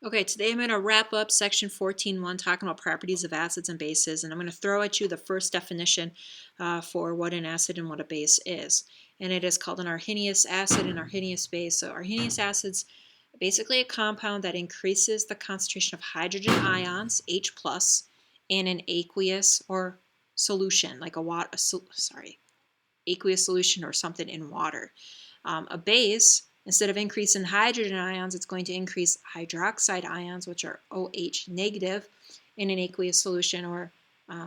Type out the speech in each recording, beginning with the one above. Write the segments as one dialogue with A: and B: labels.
A: Okay, today I'm going to wrap up section 14.1 talking about properties of acids and bases, and I'm going to throw at you the first definition for what an acid and what a base is. And it is called an arrhenius acid and arrhenius base. So arrhenius acid's basically a compound that increases the concentration of hydrogen ions, H+, in an aqueous or solution, like aqueous solution or something in water. A base, instead of increasing hydrogen ions, it's going to increase hydroxide ions, which are OH negative, in an aqueous solution or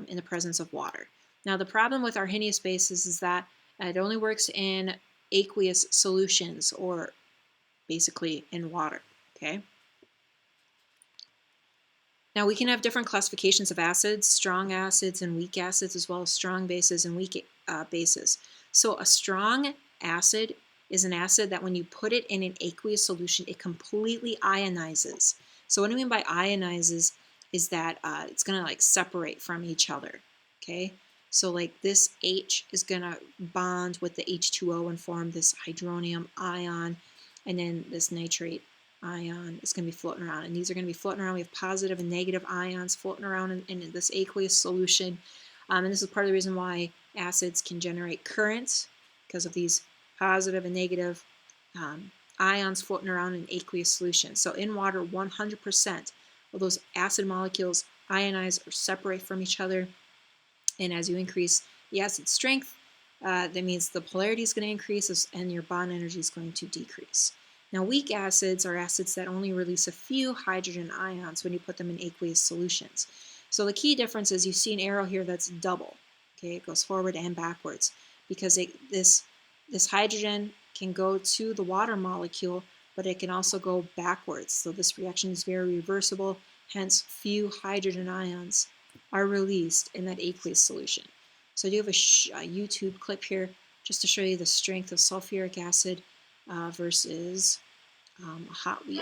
A: in the presence of water. Now, the problem with arrhenius bases is that it only works in aqueous solutions, or basically in water. Okay. Now, we can have different classifications of acids, strong acids and weak acids, as well as strong bases and weak bases. So a strong acid is an acid that when you put it in an aqueous solution, it completely ionizes. So what I mean by ionizes is that it's going to like separate from each other, okay? So like this H is going to bond with the H2O and form this hydronium ion, and then this nitrate ion is going to be floating around, and these are going to be floating around. We have positive and negative ions floating around in this aqueous solution, and this is part of the reason why acids can generate currents, because of these positive and negative ions floating around in aqueous solution. So in water, 100% of those acid molecules ionize or separate from each other, and as you increase the acid strength, that means the polarity is going to increase and your bond energy is going to decrease. Now, weak acids are acids that only release a few hydrogen ions when you put them in aqueous solutions. So the key difference is you see an arrow here that's double. Okay, it goes forward and backwards because this hydrogen can go to the water molecule, but it can also go backwards. So this reaction is very reversible, hence few hydrogen ions are released in that aqueous solution. So I do have a YouTube clip here just to show you the strength of sulfuric acid versus a hot wheel.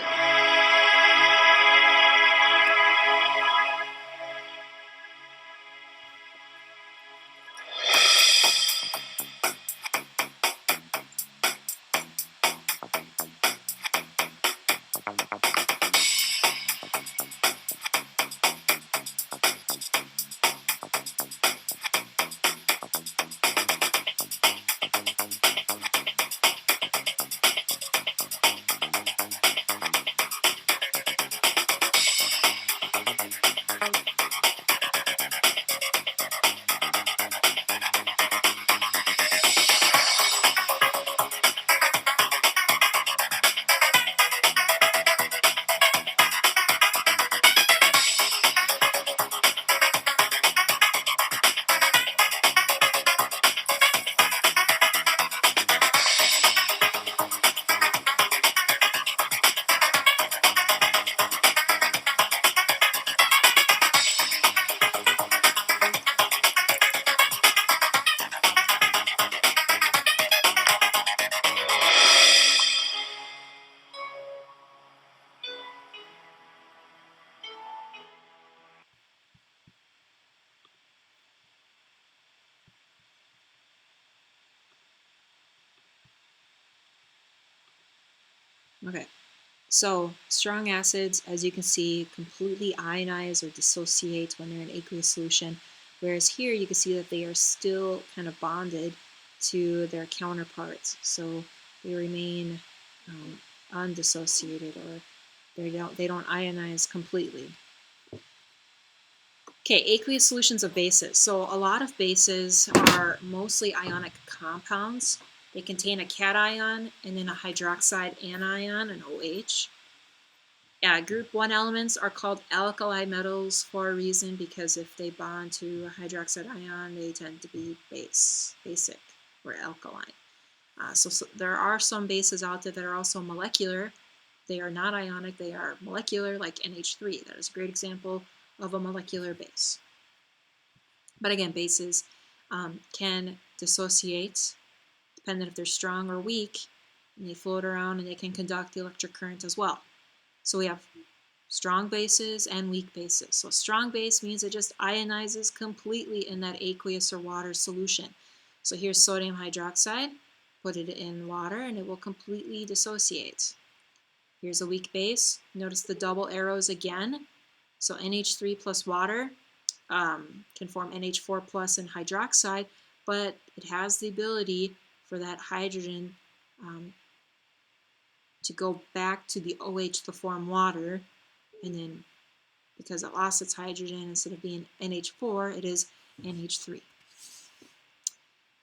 A: Okay, so strong acids, as you can see, completely ionize or dissociate when they're in aqueous solution, whereas here you can see that they are still kind of bonded to their counterparts. So they remain undissociated, or they don't ionize completely. Okay, aqueous solutions of bases. So a lot of bases are mostly ionic compounds. They contain a cation and then a hydroxide anion, an OH. Yeah, group 1 elements are called alkali metals for a reason, because if they bond to a hydroxide ion, they tend to be basic, or alkaline. So there are some bases out there that are also molecular. They are not ionic, they are molecular, like NH3. That is a great example of a molecular base. But again, bases can dissociate, depending if they're strong or weak, and they float around and they can conduct the electric current as well. So we have strong bases and weak bases. So a strong base means it just ionizes completely in that aqueous or water solution. So here's sodium hydroxide, put it in water and it will completely dissociate. Here's a weak base. Notice the double arrows again. So NH3 plus water can form NH4 plus and hydroxide, but it has the ability for that hydrogen to go back to the OH to form water, and then because it lost its hydrogen, instead of being NH4, it is NH3.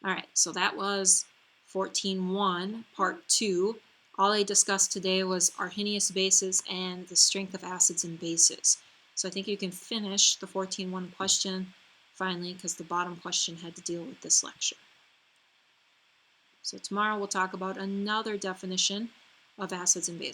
A: All right, so that was 14.1, part 2. All I discussed today was Arrhenius bases and the strength of acids and bases. So I think you can finish the 14.1 question finally, because the bottom question had to deal with this lecture. So tomorrow we'll talk about another definition of acids and bases.